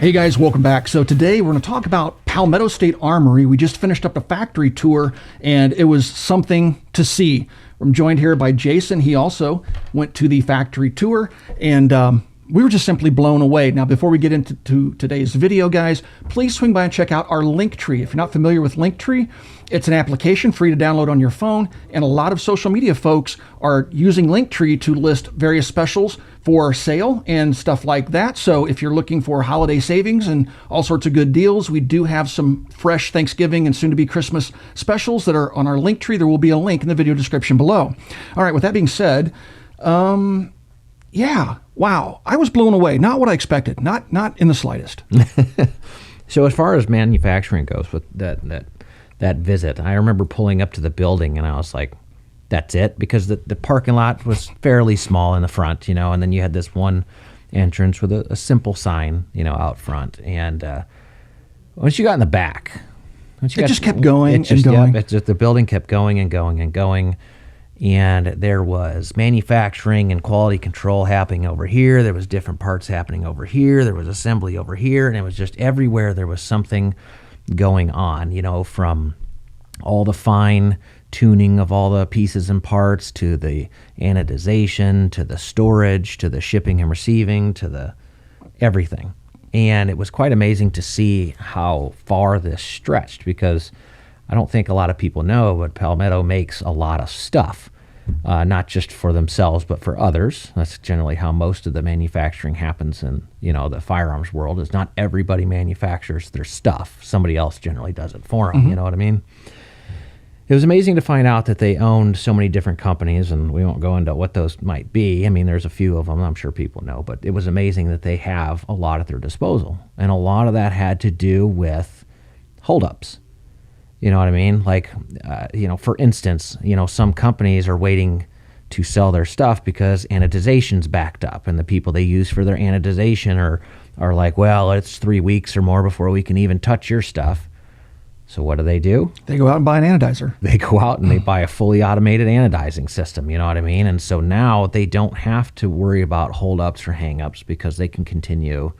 Hey guys, welcome back. So today we're going to talk about Palmetto State Armory. We just finished up a factory tour and it was something to see. I'm joined here by Jason. He also went to the factory tour and we were just simply blown away. Now, before we get into today's video, guys, please swing by and check out our Linktree. If you're not familiar with Linktree, it's an application free to download on your phone, and a lot of social media folks are using Linktree to list various specials for sale and stuff like that. So if you're looking for holiday savings and all sorts of good deals, we do have some fresh Thanksgiving and soon-to-be Christmas specials that are on our Linktree. There will be a link in the video description below. All right, with that being said, yeah, wow, I was blown away. Not what I expected, not in the slightest. So as far as manufacturing goes with that visit, I remember pulling up to the building and I was like, that's it? Because the parking lot was fairly small in the front, and then you had this one entrance with a simple sign, out front. And once you got in the back, it just kept going and going. Yeah, the building kept going and going and going. And there was manufacturing and quality control happening over here. There was different parts happening over here. There was assembly over here. And it was just everywhere there was something going on, from all the fine tuning of all the pieces and parts to the anodization, to the storage, to the shipping and receiving, to the everything. And it was quite amazing to see how far this stretched, because I don't think a lot of people know, but Palmetto makes a lot of stuff, not just for themselves, but for others. That's generally how most of the manufacturing happens in, the firearms world. Is not everybody manufactures their stuff. Somebody else generally does it for them. Mm-hmm. You know what I mean? It was amazing to find out that they owned so many different companies, and we won't go into what those might be. I mean, there's a few of them I'm sure people know, but it was amazing that they have a lot at their disposal. And a lot of that had to do with holdups. You know what I mean? Like, for instance, some companies are waiting to sell their stuff because anodization's backed up, and the people they use for their anodization are like, well, it's 3 weeks or more before we can even touch your stuff. So what do? They go out and buy an anodizer. They go out and they buy a fully automated anodizing system, you know what I mean? And so now they don't have to worry about holdups or hangups, because they can continue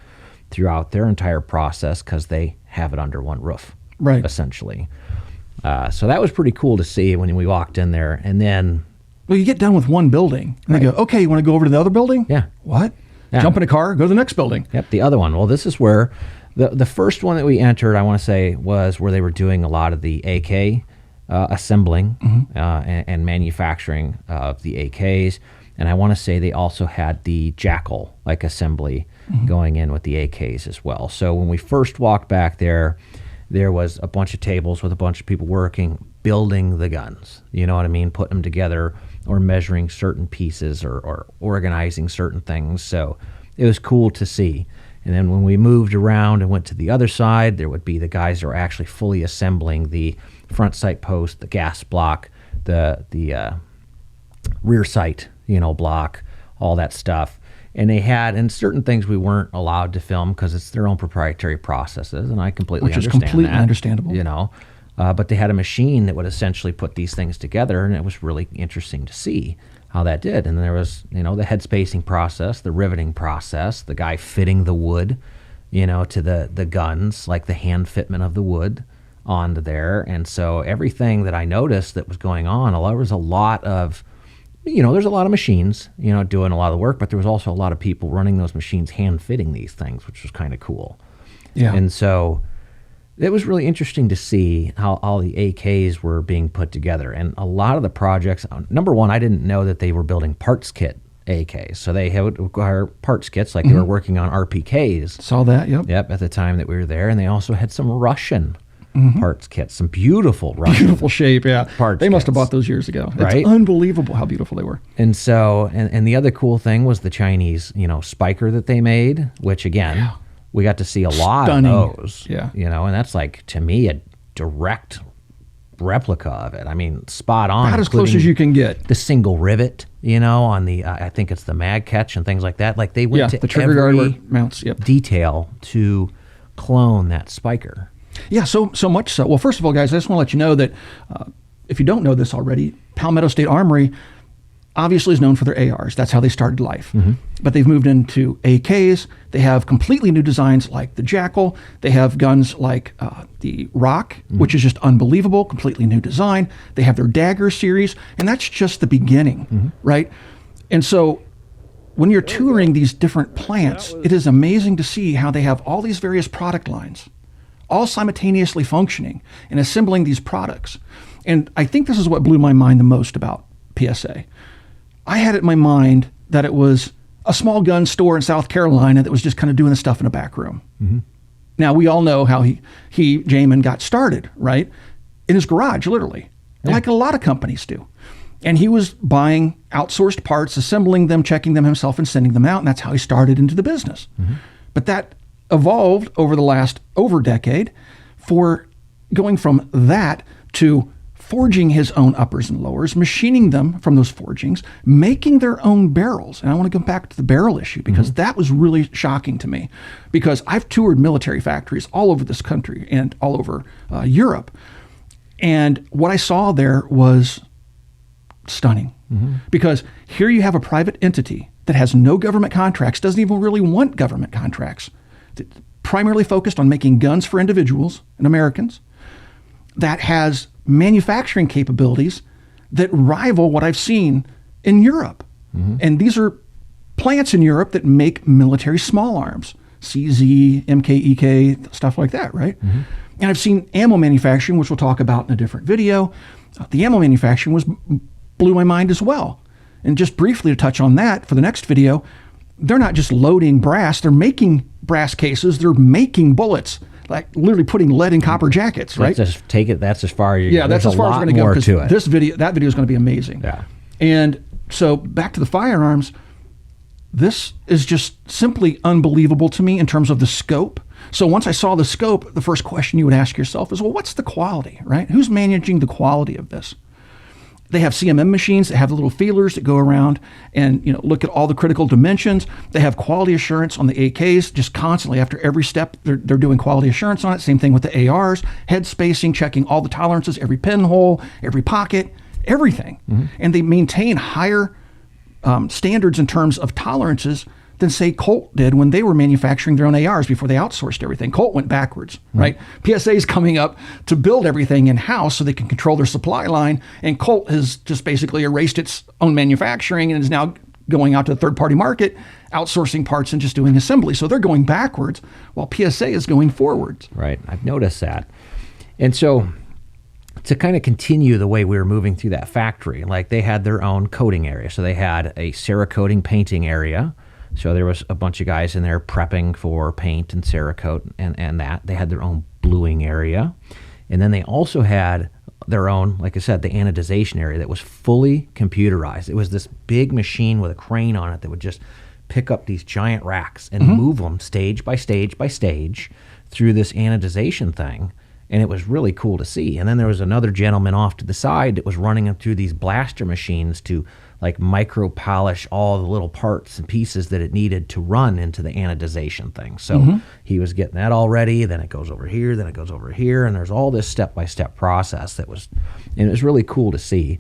throughout their entire process because they have it under one roof, right? Essentially. So that was pretty cool to see when we walked in there. And then, well, you get done with one building and they go, okay, you want to go over to the other building? Yeah. What? Yeah. Jump in a car, go to the next building. Yep, the other one. Well, this is where the first one that we entered, I want to say, was where they were doing a lot of the AK assembling, mm-hmm. And manufacturing of the AKs. And I want to say they also had the JAKL assembly, mm-hmm. going in with the AKs as well. So when we first walked back there was a bunch of tables with a bunch of people working, building the guns, you know what I mean? Putting them together or measuring certain pieces or organizing certain things. So it was cool to see. And then when we moved around and went to the other side, there would be the guys that were actually fully assembling the front sight post, the gas block, the rear sight, block, all that stuff. And they had, and certain things we weren't allowed to film because it's their own proprietary processes, and I completely understand that. Which is completely understandable. But they had a machine that would essentially put these things together, and it was really interesting to see how that did. And there was, the head spacing process, the riveting process, the guy fitting the wood, to the guns, like the hand fitment of the wood onto there. And so everything that I noticed that was going on, there was a lot of, there's a lot of machines, doing a lot of the work, but there was also a lot of people running those machines, hand fitting these things, which was kind of cool. Yeah. And so it was really interesting to see how all the AKs were being put together. And a lot of the projects, number one, I didn't know that they were building parts kit AKs. So they would require parts kits like, mm-hmm. they were working on RPKs. Saw that, yep. Yep, at the time that we were there. And they also had some Russian, mm-hmm. parts kits, some beautiful Russian. Beautiful shape, yeah. Parts they must kits. have bought those years ago. Right? It's unbelievable how beautiful they were. And so, and the other cool thing was the Chinese, spiker that they made, which again, yeah. we got to see a lot Stunning. Of those. Yeah. And that's to me, a direct replica of it. I mean, spot on. About as close as you can get. The single rivet, on the, I think it's the mag catch and things like that. Like they went to the trigger guard mounts, yep. detail to clone that spiker. Yeah, so much so. Well, first of all, guys, I just want to let you know that if you don't know this already, Palmetto State Armory obviously is known for their ARs. That's how they started life. But they've moved into AKs. They have completely new designs like the JAKL. They have guns like the Rock, which is just unbelievable, completely new design. They have their Daggers series, and that's just the beginning, right? And so when you're touring these different plants, it is amazing to see how they have all these various product lines, all simultaneously functioning and assembling these products. And I think this is what blew my mind the most about PSA. I had it in my mind that it was a small gun store in South Carolina that was just kind of doing the stuff in a back room. Now, we all know how Jamin got started, right? In his garage, literally, like a lot of companies do. And he was buying outsourced parts, assembling them, checking them himself, and sending them out. And that's how he started into the business. But that evolved over the last decade for going from that to forging his own uppers and lowers, machining them from those forgings, making their own barrels. And I want to go back to the barrel issue because that was really shocking to me, because I've toured military factories all over this country and all over Europe. And what I saw there was stunning, because here you have a private entity that has no government contracts, doesn't even really want government contracts, primarily focused on making guns for individuals and Americans, that has manufacturing capabilities that rival what I've seen in Europe. And these are plants in Europe that make military small arms, CZ, MKEK, stuff like that, right? And I've seen ammo manufacturing, which we'll talk about in a different video. The ammo manufacturing blew my mind as well. And just briefly to touch on that for the next video, they're not just loading brass, they're making brass cases, they're making bullets, like literally putting lead in copper jackets, right? Just take it. That's as far as that's as far as we're going to go. To it. That video is going to be amazing. Yeah. And so back to the firearms, this is just simply unbelievable to me in terms of the scope. So once I saw the scope, the first question you would ask yourself is, well, what's the quality, right? Who's managing the quality of this? They have CMM machines that have the little feelers that go around and look at all the critical dimensions. They have quality assurance on the AKs just constantly. After every step, they're doing quality assurance on it. Same thing with the ARs, head spacing, checking all the tolerances, every pinhole, every pocket, everything. And they maintain higher standards in terms of tolerances than, say, Colt did when they were manufacturing their own ARs before they outsourced everything. Colt went backwards, right? PSA is coming up to build everything in-house so they can control their supply line, and Colt has just basically erased its own manufacturing and is now going out to the third-party market, outsourcing parts and just doing assembly. So they're going backwards while PSA is going forwards. Right. I've noticed that. And so to kind of continue the way we were moving through that factory, like they had their own coating area. So they had a Cerakoting painting area. So there was a bunch of guys in there prepping for paint and Cerakote and that. They had their own bluing area. And then they also had their own, like I said, the anodization area that was fully computerized. It was this big machine with a crane on it that would just pick up these giant racks and move them stage by stage by stage through this anodization thing. And it was really cool to see. And then there was another gentleman off to the side that was running them through these blaster machines to like micro polish all the little parts and pieces that it needed to run into the anodization thing. So he was getting that all ready. Then it goes over here, then it goes over here. And there's all this step-by-step process and it was really cool to see.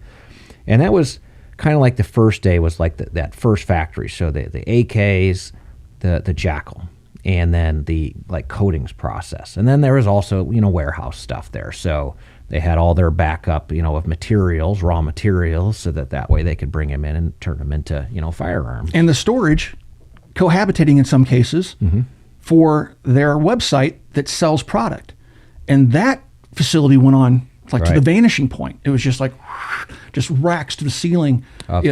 And that was kind of like the first day was like that first factory. So the AKs, the JAKL, and then the like coatings process. And then there was also, warehouse stuff there. So they had all their backup, of materials, raw materials, so that way they could bring them in and turn them into, firearms. And the storage cohabitating in some cases for their website that sells product. And that facility went on to the vanishing point. It was just like, just racks to the ceiling of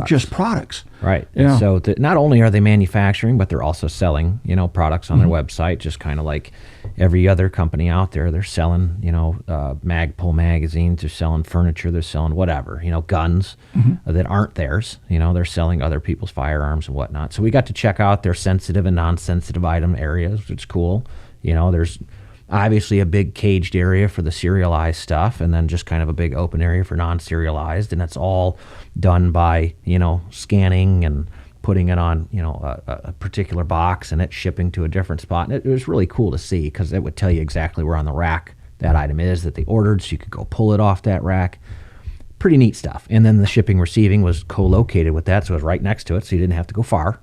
just products. Right. Yeah. So not only are they manufacturing, but they're also selling, products on their website, just kind of like every other company out there. They're selling, Magpul magazines, they're selling furniture, they're selling whatever, guns that aren't theirs. They're selling other people's firearms and whatnot. So we got to check out their sensitive and non-sensitive item areas, which is cool. There's obviously a big caged area for the serialized stuff, and then just kind of a big open area for non-serialized, and it's all done by scanning and putting it on a particular box and it shipping to a different spot. And it was really cool to see because it would tell you exactly where on the rack that item is that they ordered, so you could go pull it off that rack. pretty neat stuff. And then the shipping receiving was co-located with that, so it was right next to it, so you didn't have to go far.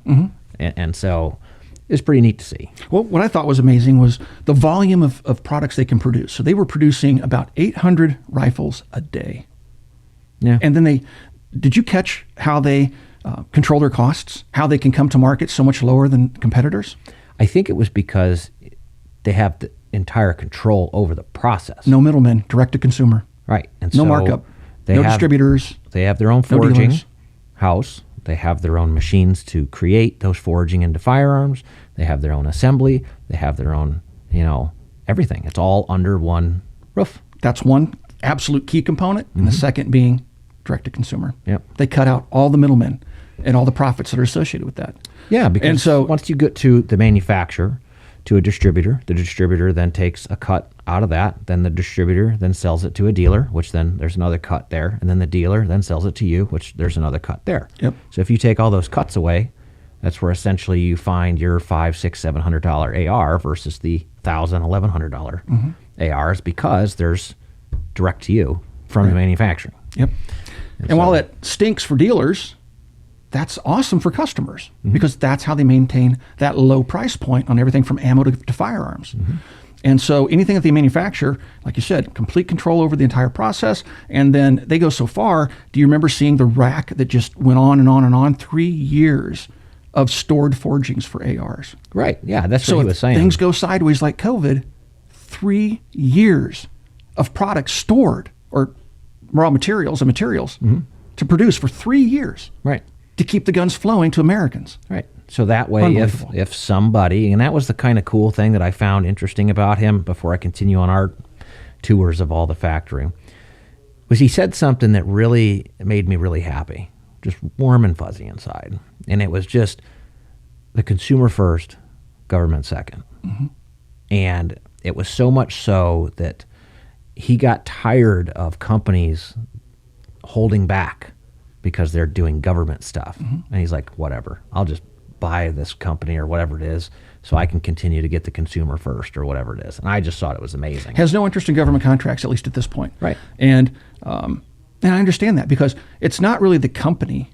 And so it's pretty neat to see. Well, what I thought was amazing was the volume of products they can produce. So they were producing about 800 rifles a day. Yeah. And then did you catch how they control their costs? How they can come to market so much lower than competitors? I think it was because they have the entire control over the process. No middlemen, direct to consumer. Right. And No so markup. No distributors. They have their own No forging dealers. house. They have their own machines to create those forging into firearms. They have their own assembly. They have their own, everything. It's all under one roof. That's one absolute key component. And the second being direct to consumer. Yep. They cut out all the middlemen and all the profits that are associated with that. Yeah, because And so- once you get to the manufacturer, to a distributor, the distributor then takes a cut out of that. Then the distributor then sells it to a dealer, which then there's another cut there. And then the dealer then sells it to you, which there's another cut there. Yep. So if you take all those cuts away, that's where essentially you find your $500, $600, $700 AR versus the $1,000, $1,100 ARs, because there's direct to you from the manufacturing. Yep. And while that stinks for dealers, that's awesome for customers because that's how they maintain that low price point on everything from ammo to firearms. And so anything that they manufacture, like you said, complete control over the entire process. And then they go so far. Do you remember seeing the rack that just went on and on and on? 3 years of stored forgings for ARs. Right. Yeah, that's So what he if was saying. things go sideways like COVID, 3 years of products stored, or raw materials and materials to produce for 3 years. Right. To keep the guns flowing to Americans. Right. So that way, Unbelievable. if somebody, and that was the kind of cool thing that I found interesting about him before I continue on our tours of all the factory, was he said something that really made me really happy, just warm and fuzzy inside. And it was just the consumer first, government second. And it was so much so that he got tired of companies holding back because they're doing government stuff. And he's like, whatever, I'll just buy this company or whatever it is so I can continue to get the consumer first or whatever it is. And I just thought it was amazing. Has no interest in government contracts, at least at this point. Right. And I understand that because it's not really the company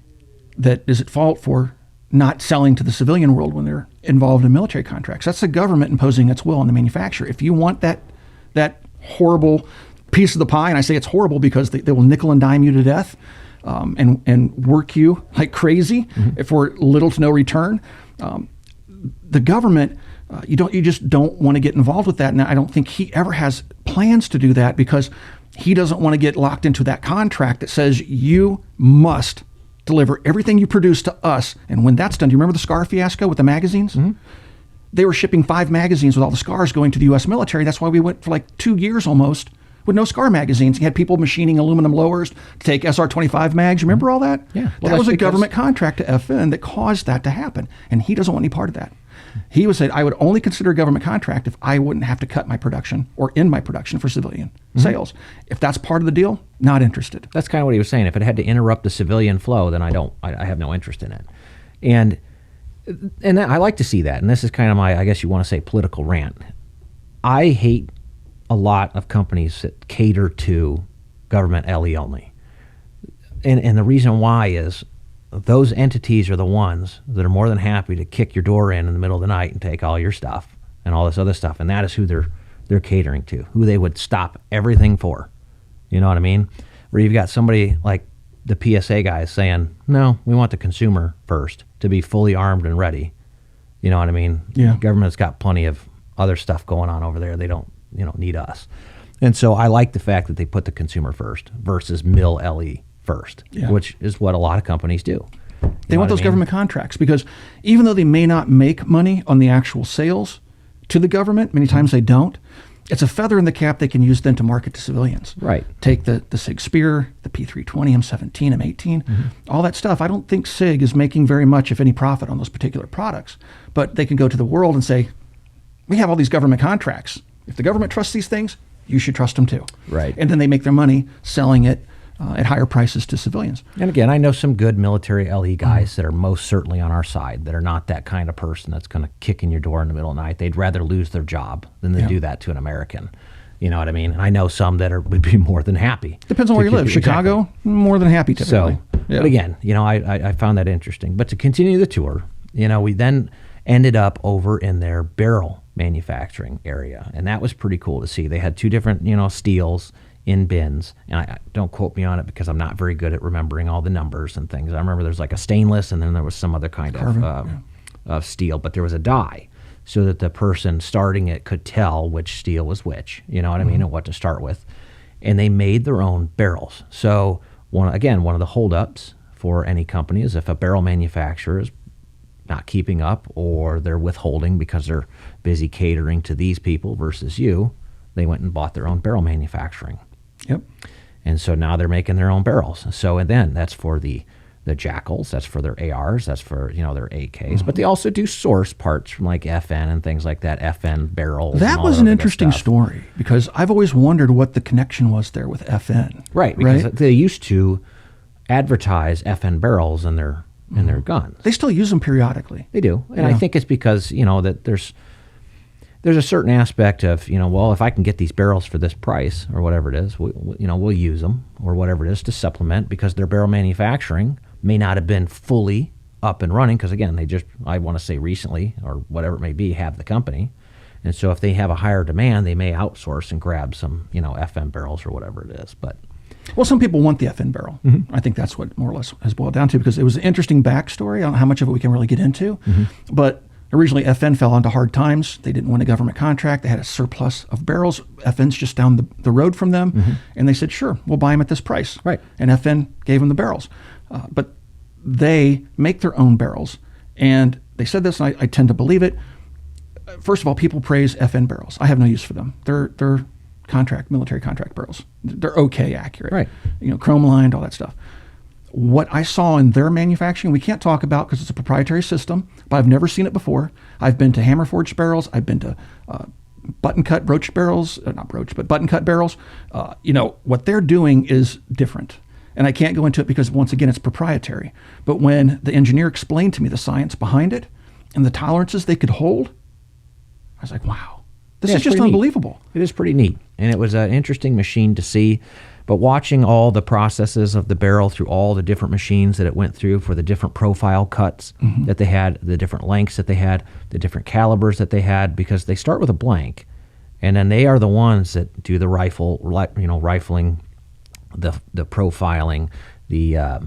that is at fault for not selling to the civilian world when they're involved in military contracts. That's the government imposing its will on the manufacturer. If you want that horrible piece of the pie, and I say it's horrible because they will nickel and dime you to death, and work you like crazy for little to no return. The government, you just don't want to get involved with that. And I don't think he ever has plans to do that because he doesn't want to get locked into that contract that says you must deliver everything you produce to us. And when that's done, do you remember the SCAR fiasco with the magazines? They were shipping 5 magazines with all the SCARs going to the U.S. military. That's why we went for like 2 years almost with no SCAR magazines. You had people machining aluminum lowers to take SR-25 mags. You remember all that? Yeah. Well, that was that's a because- government contract to FN that caused that to happen. And he doesn't want any part of that. He would say, I would only consider a government contract if I wouldn't have to cut my production or end my production for civilian sales. If that's part of the deal, not interested. That's kind of what he was saying. If it had to interrupt the civilian flow, then I have no interest in it. And I like to see that. And this is kind of my, I guess you want to say, political rant. I hate a lot of companies that cater to government LE only. And the reason why is those entities are the ones that are more than happy to kick your door in the middle of the night and take all your stuff and all this other stuff. And that is who they're catering to, who they would stop everything for. You know what I mean? Where you've got somebody like the PSA guys saying, no, we want the consumer first to be fully armed and ready. You know what I mean? Yeah. Government's got plenty of other stuff going on over there. They don't, need us. And so I like the fact that they put the consumer first versus mill LE first, which is what a lot of companies do. They want those government contracts because even though they may not make money on the actual sales to the government, many times they don't. It's a feather in the cap they can use then to market to civilians. Right. Take the SIG Spear, the P320, M17, M18, all that stuff. I don't think SIG is making very much, if any, profit on those particular products. But they can go to the world and say, we have all these government contracts. If the government trusts these things, you should trust them too. Right. And then they make their money selling it at higher prices to civilians. And again, I know some good military LE guys that are most certainly on our side, that are not that kind of person that's going to kick in your door in the middle of the night. They'd rather lose their job than to do that to an American. You know what I mean? And I know some that would be more than happy. Depends on where you live. Chicago, more than happy typically. So, but again, I found that interesting. But to continue the tour, we then ended up over in their barrel manufacturing area, and that was pretty cool to see. They had two different, steels in bins, and I don't quote me on it because I'm not very good at remembering all the numbers and things. I remember there's like a stainless, and then there was some other kind of steel, but there was a die, so that the person starting it could tell which steel was which, you know what I mean, and what to start with. And they made their own barrels. So one of the holdups for any company is if a barrel manufacturer is not keeping up or they're withholding because they're busy catering to these people versus you, they went and bought their own barrel manufacturing. Yep. And so now they're making their own barrels. So, and then that's for the JAKLs, that's for their ARs, that's for, their AKs, but they also do source parts from like FN and things like that, FN barrels. That was an interesting story because I've always wondered what the connection was there with FN. Right, because they used to advertise FN barrels in their guns. They still use them periodically. They do. And I think it's because, that there's a certain aspect of, well, if I can get these barrels for this price or whatever it is, we'll use them or whatever it is to supplement because their barrel manufacturing may not have been fully up and running because, again, I want to say recently or whatever it may be, have the company. And so if they have a higher demand, they may outsource and grab some, FM barrels or whatever it is. But well, some people want the FN barrel. I think that's what more or less has boiled down to because it was an interesting backstory. I don't know how much of it we can really get into, but originally FN fell onto hard times. They didn't win a government contract. They had a surplus of barrels. FN's just down the road from them. And they said, sure, we'll buy them at this price. Right. And FN gave them the barrels. But they make their own barrels. And they said this, and I tend to believe it. First of all, people praise FN barrels. I have no use for them. They're military contract barrels. They're okay accurate. Right. Chrome lined, all that stuff. What I saw in their manufacturing, we can't talk about because it's a proprietary system, but I've never seen it before. I've been to hammer forged barrels. I've been to button cut broached barrels, not broached, but button cut barrels. What they're doing is different. And I can't go into it because, once again, it's proprietary. But when the engineer explained to me the science behind it and the tolerances they could hold, I was like, wow, this is just unbelievable. Neat. It is pretty neat. And it was an interesting machine to see. But watching all the processes of the barrel through all the different machines that it went through for the different profile cuts that they had, the different lengths that they had, the different calibers that they had, because they start with a blank. And then they are the ones that do the rifling, the profiling, the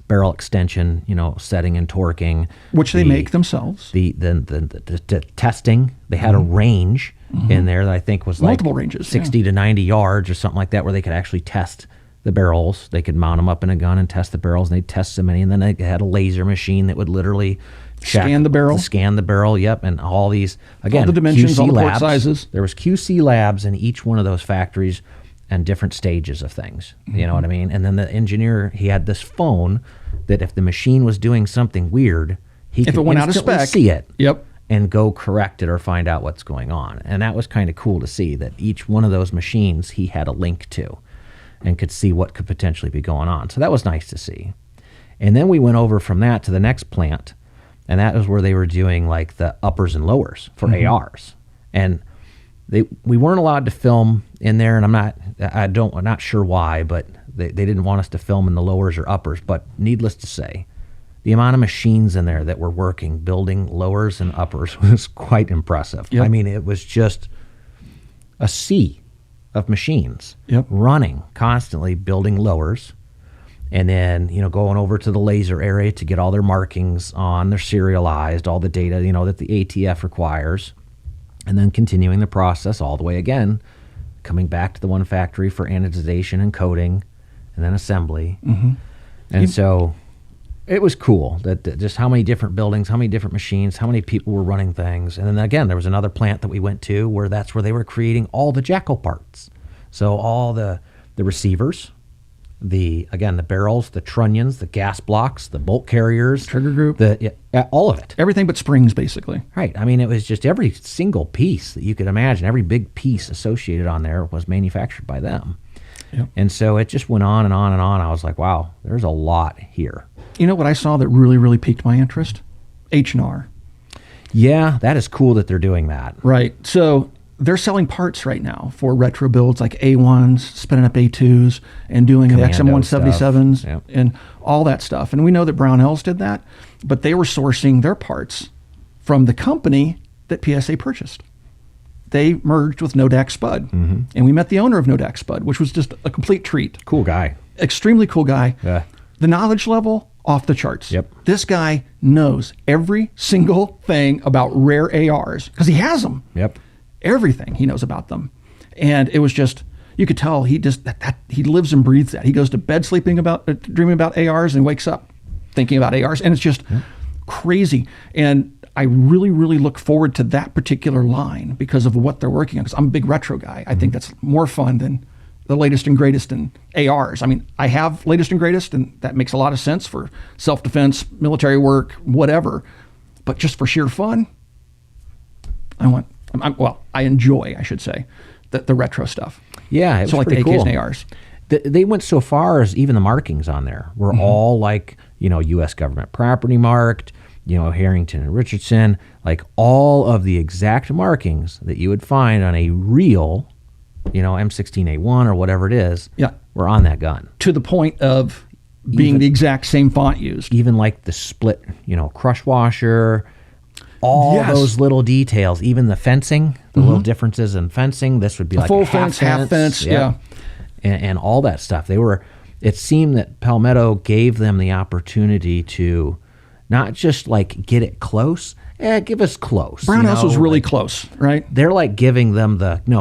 barrel extension, setting and torquing, which they make themselves. The testing. They had a range in there that I think was multiple ranges, 60 to 90 yards or something like that, where they could actually test the barrels. They could mount them up in a gun and test the barrels, and they'd test so many. And then they had a laser machine that would literally scan the barrel. Yep, and all these, again, all the dimensions, QC all the port labs. sizes. There was QC labs in each one of those factories and different stages of things. You know what I mean? And then the engineer, he had this phone that if the machine was doing something weird, he could instantly see it. Yep. And go correct it or find out what's going on. And that was kind of cool to see that each one of those machines he had a link to and could see what could potentially be going on. So that was nice to see. And then we went over from that to the next plant, and that was where they were doing like the uppers and lowers for ARs. And we weren't allowed to film in there, and I'm not sure why, but they didn't want us to film in the lowers or uppers. But needless to say, the amount of machines in there that were working, building lowers and uppers, was quite impressive. Yep. I mean, it was just a sea of machines running constantly, building lowers, and then, going over to the laser area to get all their markings on, they're serialized, all the data, that the ATF requires, and then continuing the process all the way again, coming back to the one factory for anodization and coating, and then assembly. And so it was cool that just how many different buildings, how many different machines, how many people were running things. And then again, there was another plant that we went to where that's where they were creating all the JAKL parts. So all the receivers, the barrels, the trunnions, the gas blocks, the bolt carriers, trigger group, all of it. Everything but springs, basically. Right. I mean, it was just every single piece that you could imagine, every big piece associated on there was manufactured by them. Yep. And so it just went on and on and on. I was like, wow, there's a lot here. You know what I saw that really, really piqued my interest? H&R. Yeah, that is cool that they're doing that. Right. So they're selling parts right now for retro builds like A1s, spinning up A2s, and doing Commando XM177s stuff. Yep. and all that stuff. And we know that Brownells did that, but they were sourcing their parts from the company that PSA purchased. They merged with Nodak Spud, and we met the owner of Nodak Spud, which was just a complete treat. Cool guy. Extremely cool guy. Yeah. The knowledge level, off the charts. Yep. This guy knows every single thing about rare ARs because he has them. Yep. Everything he knows about them. And it was just, you could tell he just, that he lives and breathes that. He goes to bed dreaming about ARs and wakes up thinking about ARs. And it's just crazy. And I really, really look forward to that particular line because of what they're working on. Because I'm a big retro guy. I think that's more fun than the latest and greatest in ARs. I mean, I have latest and greatest, and that makes a lot of sense for self-defense, military work, whatever. But just for sheer fun, I enjoy, I should say, the retro stuff. Yeah, it was so like the pretty AKs cool. and ARs. They went so far as even the markings on there were all like, U.S. government property marked, Harrington and Richardson, like all of the exact markings that you would find on a real, M16A1 or whatever it is, were on that gun. To the point of being the exact same font used. Even like the split, crush washer, all those little details, even the fencing, the little differences in fencing. This would be like full a fence, half fence, and all that stuff. It seemed that Palmetto gave them the opportunity to not just like get it close, give us close. Brownells was really close, right? They're like giving them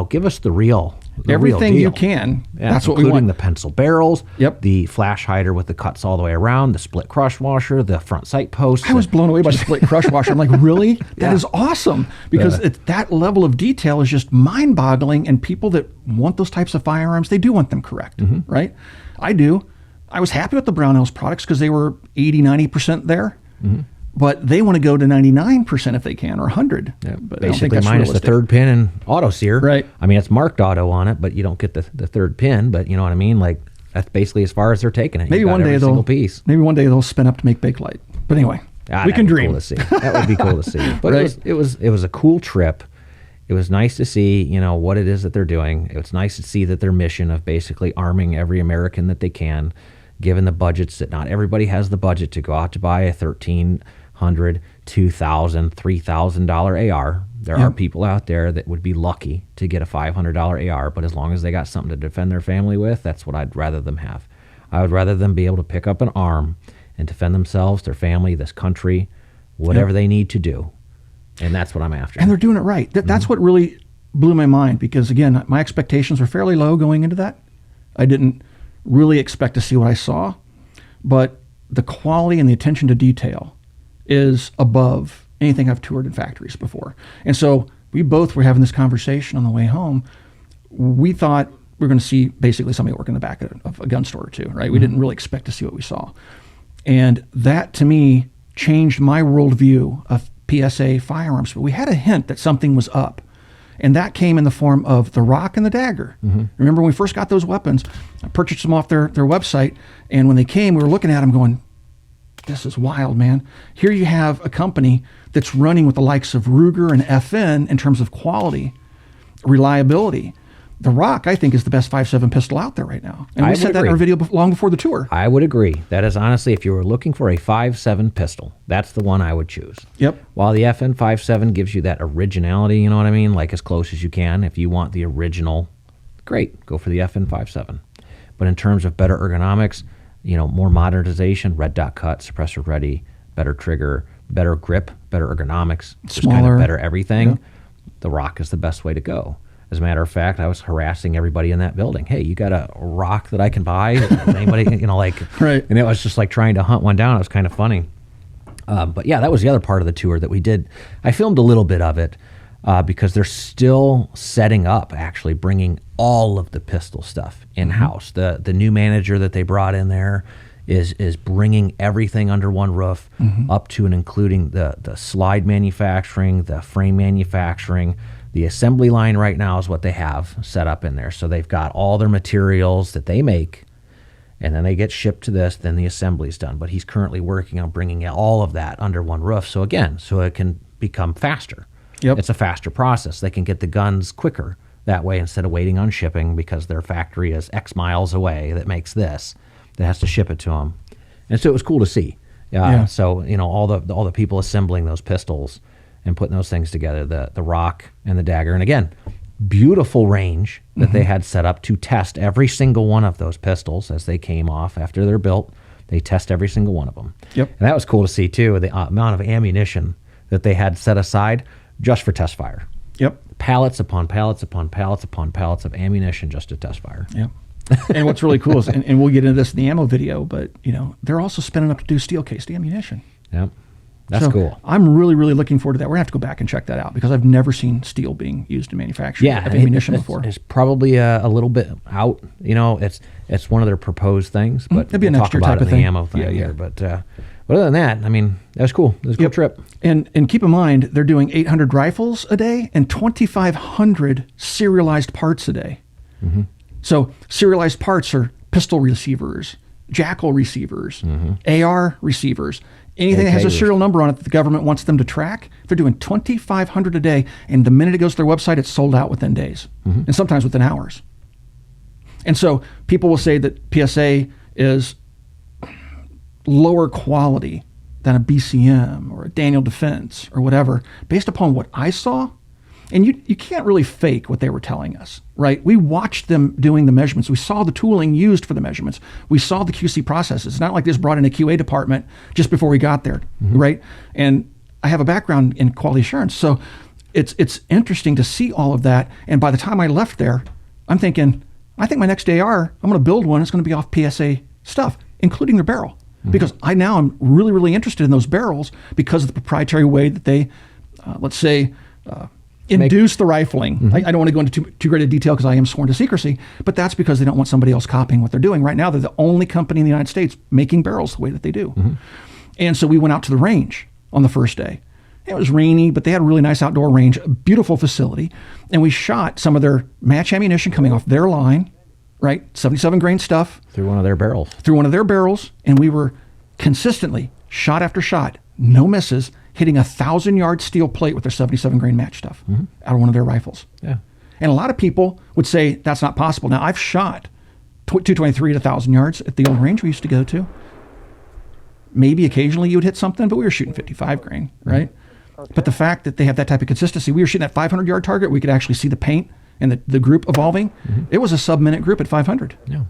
give us the real. Everything real you deal. can. Yeah, that's what we want. Including the pencil barrels, Yep. the flash hider with the cuts all the way around, the split crush washer, the front sight post. I was blown away by the split crush washer. I'm like, really? That is awesome. Because that level of detail is just mind-boggling, and people that want those types of firearms, they do want them correct, right? I do. I was happy with the Brownells products because they were 80, 90% there. But they want to go to 99% if they can, or 100. Yeah, but I don't think basically that's minus realistic. the third pin and auto sear. Right. I mean, it's marked auto on it, but you don't get the third pin. But you know what I mean? Like that's basically as far as they're taking it. Maybe You've got one day every single piece. Maybe one day they'll spin up to make Bakelite. But anyway, we can dream. Cool to see. That would be cool to see. But Right. it was a cool trip. It was nice to see, what it is that they're doing. It was nice to see that their mission of basically arming every American that they can, given the budgets that not everybody has the budget to go out to buy a $1,300, $2,000, $3,000 AR. There are people out there that would be lucky to get a $500 AR, but as long as they got something to defend their family with, that's what I'd rather them have. I would rather them be able to pick up an arm and defend themselves, their family, this country, whatever they need to do. And that's what I'm after. And they're doing it right. That's what really blew my mind because, again, my expectations were fairly low going into that. I didn't really expect to see what I saw, but the quality and the attention to detail is above anything I've toured in factories before. And so we both were having this conversation on the way home. We thought we were going to see basically somebody work in the back of a gun store or two, right? We didn't really expect to see what we saw. And that, to me, changed my worldview of PSA firearms. But we had a hint that something was up. And that came in the form of the Rock and the Dagger. Remember when we first got those weapons, I purchased them off their website. And when they came, we were looking at them going, this is wild, man. Here you have a company that's running with the likes of Ruger and FN in terms of quality, reliability. The Rock, I think, is the best 5.7 pistol out there right now. And we said that in our video long before the tour. I would agree. That is honestly, if you were looking for a 5.7 pistol, that's the one I would choose. Yep. While the FN 5.7 gives you that originality, you know what I mean? Like as close as you can. If you want the original, great, go for the FN 5.7. But in terms of better ergonomics, more modernization, red dot cut, suppressor ready, better trigger, better grip, better ergonomics, just kind Smaller. of better everything, Yeah. the Rock is the best way to go. As a matter of fact, I was harassing everybody in that building. Hey, you got a Rock that I can buy? Anybody, Right. And it was just like trying to hunt one down. It was kind of funny. But yeah, that was the other part of the tour that we did. I filmed a little bit of it because they're still setting up, actually bringing all of the pistol stuff in-house. The new manager that they brought in there is bringing everything under one roof, up to and including the slide manufacturing, the frame manufacturing. The assembly line right now is what they have set up in there. So they've got all their materials that they make, and then they get shipped to this, then the assembly is done. But he's currently working on bringing all of that under one roof. So again, so it can become faster. Yep. It's a faster process. They can get the guns quicker that way instead of waiting on shipping because their factory is X miles away that makes this, that has to ship it to them. And so it was cool to see. Yeah. So, all the people assembling those pistols and putting those things together, the Rock and the Dagger. And again, beautiful range that they had set up to test every single one of those pistols as they came off after they're built. They test every single one of them. Yep. And that was cool to see, too, the amount of ammunition that they had set aside just for test fire. Yep. Pallets upon pallets upon pallets upon pallets of ammunition just to test fire. Yep. And what's really cool is, and we'll get into this in the ammo video, but, they're also spinning up to do steel-cased ammunition. Yep. That's So cool. I'm really, really looking forward to that. We're going to have to go back and check that out because I've never seen steel being used in manufacturing of ammunition before. It's probably a little bit out. It's one of their proposed things, but It'd be a we'll next talk year about type it of in the thing. ammo thing Yeah. here. But other than that, that was cool. It was a cool trip. And keep in mind, they're doing 800 rifles a day and 2,500 serialized parts a day. Mm-hmm. So serialized parts are pistol receivers, JAKL receivers, AR receivers, anything that has a serial number on it that the government wants them to track. They're doing 2,500 a day, and the minute it goes to their website, it's sold out within days, and sometimes within hours. And so people will say that PSA is lower quality than a BCM or a Daniel Defense or whatever, based upon what I saw. And you can't really fake what they were telling us, right? We watched them doing the measurements. We saw the tooling used for the measurements. We saw the QC processes. It's not like they just brought in a QA department just before we got there, right? And I have a background in quality assurance. So it's interesting to see all of that. And by the time I left there, I'm thinking, I think my next AR, I'm going to build one. It's going to be off PSA stuff, including their barrel. Because I'm really, really interested in those barrels because of the proprietary way that they, let's say, induce the rifling. I don't want to go into too great a detail because I am sworn to secrecy, but that's because they don't want somebody else copying what they're doing. Right now, they're the only company in the United States making barrels the way that they do. And so we went out to the range on the first day. It was rainy, but they had a really nice outdoor range, a beautiful facility. And we shot some of their match ammunition coming off their line, right? 77 grain stuff. Through one of their barrels. Through one of their barrels. And we were consistently, shot after shot, no misses, hitting 1,000-yard steel plate with their 77 grain match stuff out of one of their rifles. Yeah. And a lot of people would say that's not possible. Now, I've shot 223 at 1,000 yards at the old range we used to go to. Maybe occasionally you would hit something, but we were shooting 55 grain, right? But the fact that they have that type of consistency, we were shooting that 500-yard target, we could actually see the paint and the group evolving. It was a sub-minute group at 500. Yeah.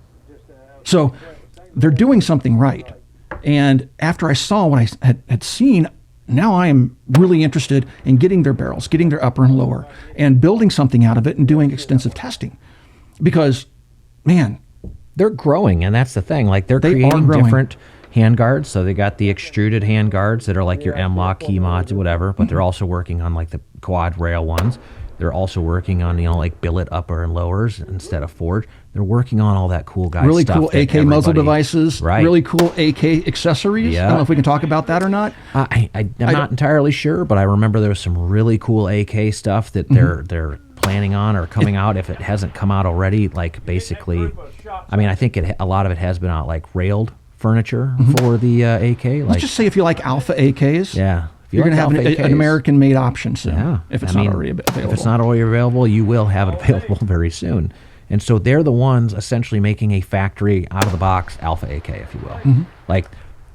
So they're doing something right. And after I saw what I had seen, now I am really interested in getting their barrels, getting their upper and lower, and building something out of it and doing extensive testing. Because, man, they're growing, and that's the thing. Like, they're They are creating growing. different handguards. So they got the extruded handguards that are like your M-Lock, key mods, or whatever, but they're also working on like the quad rail ones. They're also working on, like billet upper and lowers instead of forged. They're working on all that cool guy really stuff. cool AK muzzle devices, Right. really cool AK accessories. Yeah. I don't know if we can talk about that or not. I'm not entirely sure, but I remember there was some really cool AK stuff that they're planning on or coming out. If it hasn't come out already, like basically, I think a lot of it has been out, like railed furniture for the AK. Let's just say if you like Alpha AKs, yeah. you're going to have Alpha an AKs. American-made option soon. Yeah. If it's not already available. If it's not already available, you will have it available very soon. And so they're the ones essentially making a factory out-of-the-box Alpha AK, if you will. Like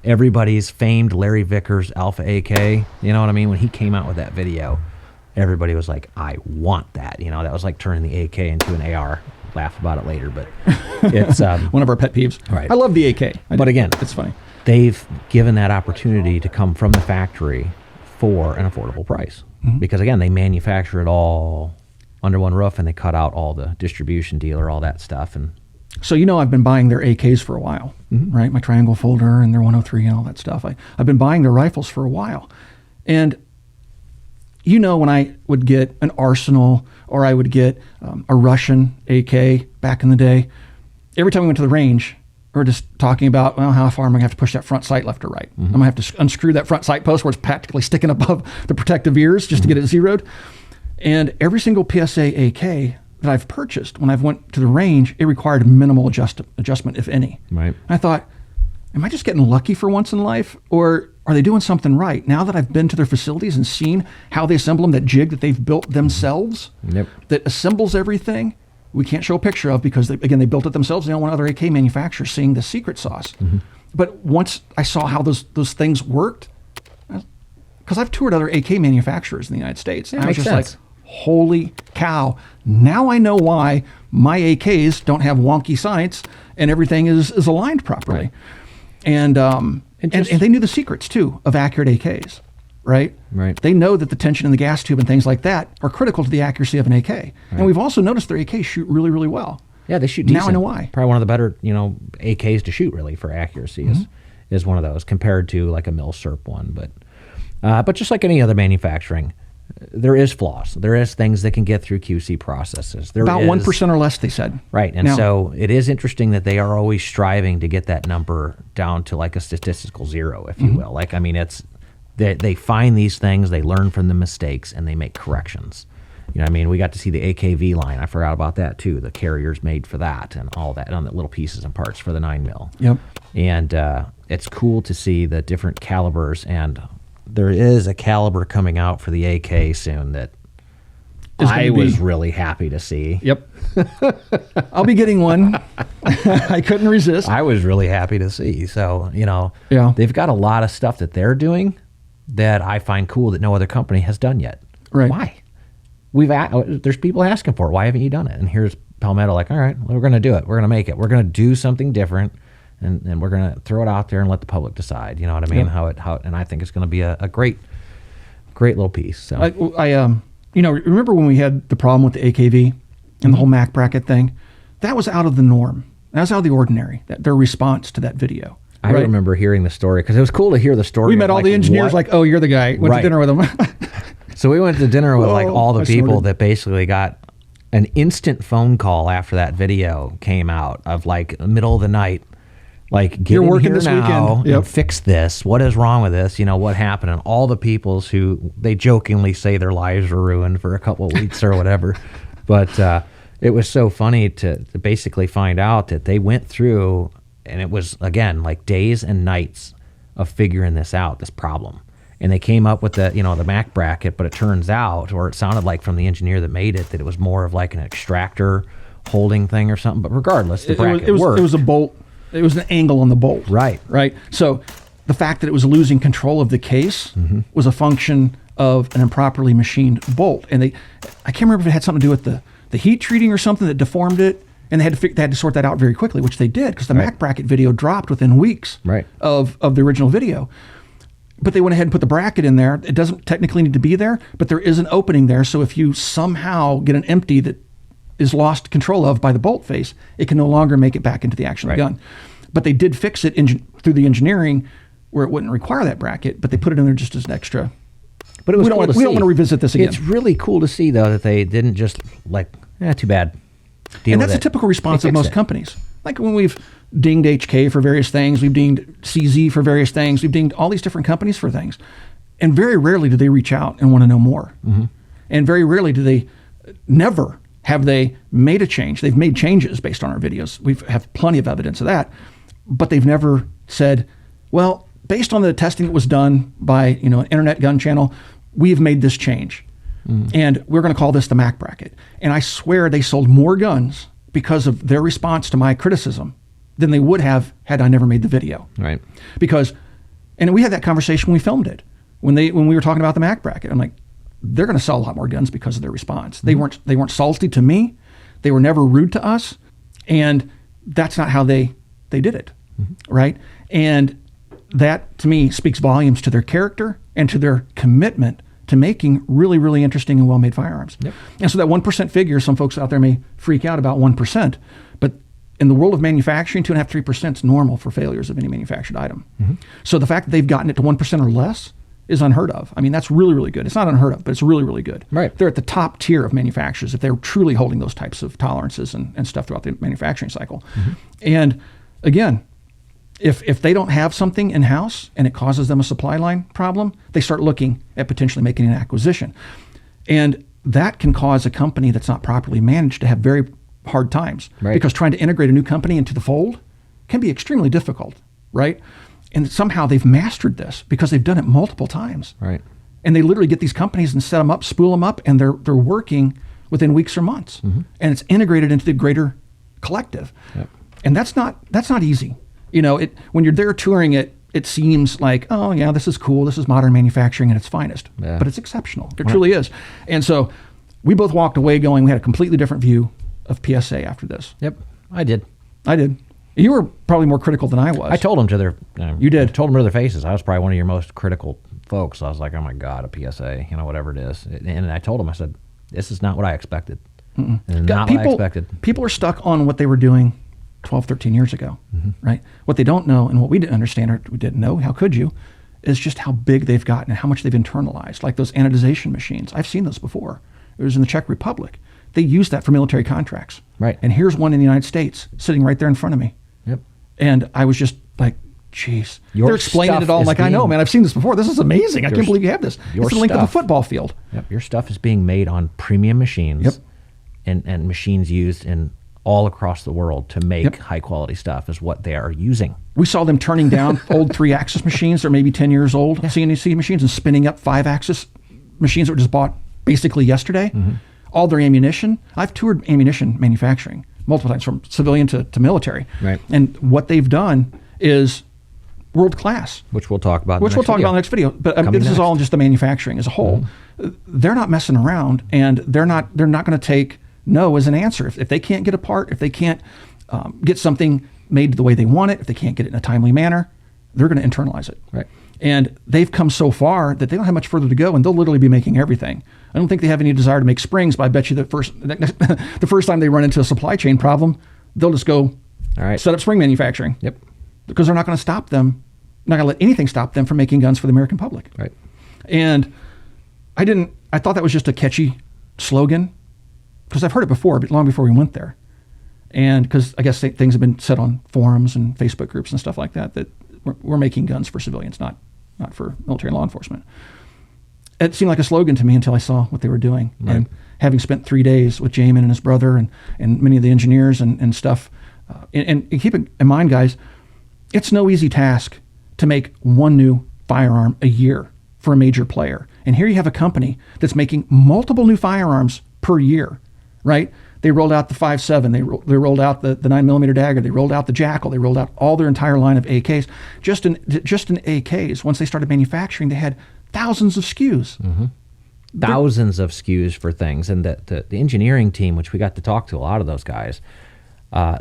everybody's famed Larry Vickers Alpha AK, you know what I mean? When he came out with that video, everybody was like, I want that. That was like turning the AK into an AR. Laugh about it later, but it's... one of our pet peeves. Right. I love the AK. But again, it's funny. They've given that opportunity to come from the factory for an affordable price. Because again, they manufacture it all under one roof, and they cut out all the distribution dealer, all that stuff. And So I've been buying their AKs for a while, right? My triangle folder and their 103 and all that stuff. I've been buying their rifles for a while. And when I would get an Arsenal or I would get a Russian AK back in the day, every time we went to the range, we were just talking about, well, how far am I going to have to push that front sight left or right? I'm going to have to unscrew that front sight post where it's practically sticking above the protective ears just to get it zeroed. And every single PSA AK that I've purchased, when I've went to the range, it required minimal adjustment, if any. Right. I thought, am I just getting lucky for once in life, or are they doing something right? Now that I've been to their facilities and seen how they assemble them, that jig that they've built themselves, that assembles everything, we can't show a picture of because, they built it themselves. They don't want other AK manufacturers seeing the secret sauce. But once I saw how those things worked, because I've toured other AK manufacturers in the United States, and I was just like, holy cow. Now I know why my AKs don't have wonky sights and everything is aligned properly. Right. And they knew the secrets too of accurate AKs, right? Right. They know that the tension in the gas tube and things like that are critical to the accuracy of an AK. Right. And we've also noticed their AKs shoot really, really well. Yeah, they shoot decent. Now I know why. Probably one of the better, AKs to shoot really for accuracy is one of those compared to like a Mil-Serp one. But just like any other manufacturing, there is flaws. There is things that can get through QC processes. About 1% or less, they said. Right. And so it is interesting that they are always striving to get that number down to like a statistical zero, if you will. Like, I mean, they find these things, they learn from the mistakes, and they make corrections. You know what I mean? We got to see the AKV line. I forgot about that too. The carriers made for that and all that on the little pieces and parts for the 9mm. Yep. And it's cool to see the different calibers, and there is a caliber coming out for the AK soon that I was really happy to see. Yep. I'll be getting one. I couldn't resist. I was really happy to see. So, Yeah. they've got a lot of stuff that they're doing that I find cool that no other company has done yet. Right. Why? There's people asking for it. Why haven't you done it? And here's Palmetto like, all right, we're going to do it. We're going to make it. We're going to do something different, and we're going to throw it out there and let the public decide. You know what I mean? Yep. And I think it's going to be a great little piece. So I remember when we had the problem with the AKV and the whole Mac bracket thing? That was out of the norm. That was out of the ordinary. Their response to that video. I remember hearing the story because it was cool to hear the story. We met all the engineers like, oh, you're the guy. Went to dinner with them. So we went to dinner with like all the people that basically got an instant phone call after that video came out of like middle of the night, like get in here now and fix this. What is wrong with this? What happened? And all the peoples who they jokingly say their lives were ruined for a couple of weeks or whatever. But it was so funny to basically find out that they went through, and it was, again, like days and nights of figuring this out, this problem. And they came up with the Mac bracket, but it turns out, or it sounded like from the engineer that made it, that it was more of like an extractor holding thing or something. But regardless, the bracket worked. It was a bolt. It was an angle on the bolt. Right. So the fact that it was losing control of the case was a function of an improperly machined bolt. And I can't remember if it had something to do with the heat treating or something that deformed it. And they had to sort that out very quickly, which they did, because the Mac bracket video dropped within weeks of the original video. But they went ahead and put the bracket in there. It doesn't technically need to be there, but there is an opening there. So if you somehow get an empty that is lost control of by the bolt face, it can no longer make it back into the action of the gun. But they did fix it through the engineering where it wouldn't require that bracket, but they put it in there just as an extra. But we don't want to revisit this again. It's really cool to see, though, that they didn't just like, too bad. And that's a typical response of most companies. Like when we've dinged HK for various things, we've dinged CZ for various things, we've dinged all these different companies for things. And very rarely do they reach out and want to know more. And very rarely never have they made a change. They've made changes based on our videos. We have plenty of evidence of that. But they've never said, well, based on the testing that was done by an internet gun channel, we've made this change. And we're going to call this the Mac bracket. And I swear they sold more guns because of their response to my criticism than they would have had I never made the video. Right. And we had that conversation when we filmed it, when we were talking about the Mac bracket. I'm like, they're going to sell a lot more guns because of their response. They weren't salty to me. They were never rude to us. And that's not how they did it. Right. And that to me speaks volumes to their character and to their commitment to making really, really interesting and well-made firearms. And so that 1% figure, some folks out there may freak out about 1%, but in the world of manufacturing, 2.5%, 3% is normal for failures of any manufactured item. So the fact that they've gotten it to 1% or less is unheard of. I mean, that's really, really good. It's not unheard of, but it's really, really good. Right. They're at the top tier of manufacturers if they're truly holding those types of tolerances and stuff throughout the manufacturing cycle. And again, if they don't have something in-house and it causes them a supply line problem, they start looking at potentially making an acquisition. And that can cause a company that's not properly managed to have very hard times. Because trying to integrate a new company into the fold can be extremely difficult right? And somehow they've mastered this because they've done it multiple times. Right. And they literally get these companies and set them up, spool them up, and they're working within weeks or months. And it's integrated into the greater collective. Yep. And that's not easy. You know, when you're there touring it, it seems like, oh yeah, this is cool. This is modern manufacturing at its finest. Yeah. But it's exceptional. It truly is. And so we both walked away going, we had a completely different view of PSA after this. Yep. I did. You were probably more critical than I was. I told them to their. You did. I told them to their faces. I was probably one of your most critical folks. I was like, oh my God, a PSA, you know, whatever it is. And I told them, I said, this is not what I expected. Not what I expected. People are stuck on what they were doing 12, 13 years ago, right? What they don't know and what we didn't understand or we didn't know, how could you, is just how big they've gotten and how much they've internalized. Like those anodization machines. I've seen those before. It was in the Czech Republic. They use that for military contracts. Right. And here's one in the United States sitting right there in front of me. Yep. And I was just like, geez. Your They're explaining it all. I'm like, I know, man. I've seen this before. This is amazing. I can't believe you have this. It's the length of a football field. Yep. Your stuff is being made on premium machines. Yep. And machines used in all across the world to make high quality stuff is what they are using. We saw them turning down old 3-axis machines that are maybe 10 years old, CNC machines, and spinning up 5-axis machines that were just bought basically yesterday. All their ammunition. I've toured ammunition manufacturing multiple times, from civilian to military. Right. And what they've done is world class. Which we'll talk about Which we'll talk about in the next video. But this is all in just the manufacturing as a whole. They're not messing around, and they're not going to take no as an answer. If they can't get a part, if they can't get something made the way they want it, if they can't get it in a timely manner, they're going to internalize it. Right. And they've come so far that they don't have much further to go, and they'll literally be making everything. I don't think they have any desire to make springs, but I bet you the first time they run into a supply chain problem, they'll just go set up spring manufacturing. Yep. Because they're not going to stop them, not going to let anything stop them from making guns for the American public. Right. And I thought that was just a catchy slogan, because I've heard it before, but long before we went there. And because I guess things have been said on forums and Facebook groups and stuff like that, that we're making guns for civilians, not for military and law enforcement. It seemed like a slogan to me until I saw what they were doing. Right. And having spent 3 days with Jamin and his brother and many of the engineers and stuff, and keep in mind, guys, it's no easy task to make one new firearm a year for a major player. And here you have a company that's making multiple new firearms per year, right? They rolled out the 5.7, they rolled out the 9mm Dagger, they rolled out the JAKL, they rolled out all their entire line of AKs. Just in AKs, once they started manufacturing, they had thousands of SKUs. Thousands of SKUs for things. And the engineering team, which we got to talk to a lot of those guys,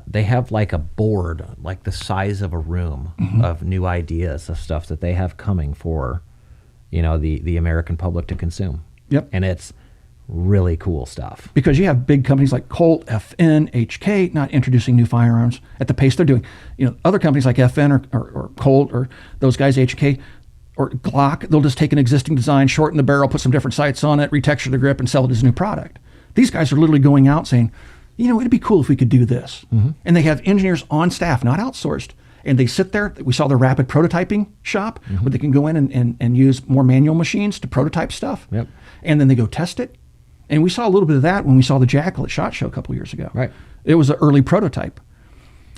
they have like a board, like the size of a room of new ideas of stuff that they have coming for, the American public to consume. Yep. And it's really cool stuff. Because you have big companies like Colt, FN, HK not introducing new firearms at the pace they're doing. Other companies like FN or Colt or those guys, HK or Glock, they'll just take an existing design, shorten the barrel, put some different sights on it, retexture the grip, and sell it as a new product. These guys are literally going out saying, it'd be cool if we could do this. And they have engineers on staff, not outsourced. And they sit there. We saw the rapid prototyping shop where they can go in and use more manual machines to prototype stuff. Yep. And then they go test it. And we saw a little bit of that when we saw the JAKL at SHOT Show a couple of years ago. Right. It was an early prototype.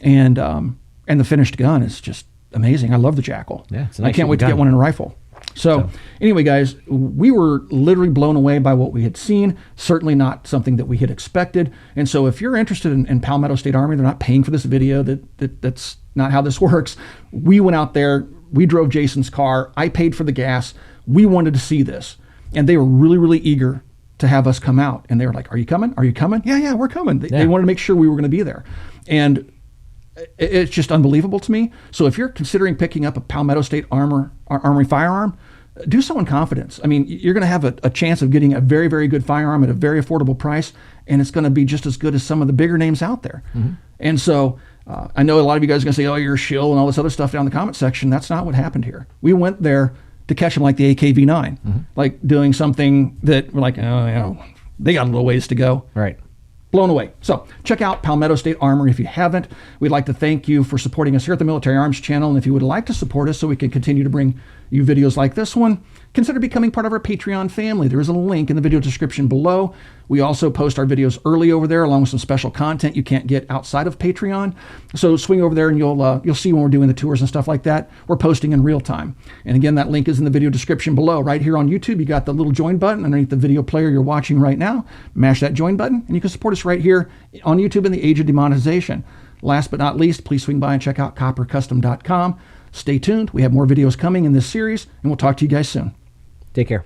And the finished gun is just amazing. I love the JAKL. Yeah, it's a nice I can't wait to gun. get one in a rifle. So anyway, guys, we were literally blown away by what we had seen. Certainly not something that we had expected. And so if you're interested in Palmetto State Armory, they're not paying for this video. That's not how this works. We went out there. We drove Jason's car. I paid for the gas. We wanted to see this. And they were really, really eager to have us come out. And they were like, are you coming? Are you coming? Yeah, we're coming. They wanted to make sure we were going to be there. And it's just unbelievable to me. So if you're considering picking up a Palmetto State Armory firearm, do so in confidence. I mean, you're going to have a chance of getting a very, very good firearm at a very affordable price, and it's going to be just as good as some of the bigger names out there. And so I know a lot of you guys are going to say, oh, you're a shill and all this other stuff down in the comment section. That's not what happened here. We went there to catch them like the AKV9, like doing something that we're like, they got a little ways to go. Right. Blown away. So check out Palmetto State Armory if you haven't. We'd like to thank you for supporting us here at the Military Arms Channel. And if you would like to support us so we can continue to bring you videos like this one, consider becoming part of our Patreon family. There is a link in the video description below. We also post our videos early over there, along with some special content you can't get outside of Patreon. So swing over there and you'll see when we're doing the tours and stuff like that. We're posting in real time. And again, that link is in the video description below. Right here on YouTube, you got the little join button underneath the video player you're watching right now. Mash that join button, and you can support us right here on YouTube in the age of demonetization. Last but not least, please swing by and check out coppercustom.com. Stay tuned. We have more videos coming in this series, and we'll talk to you guys soon. Take care.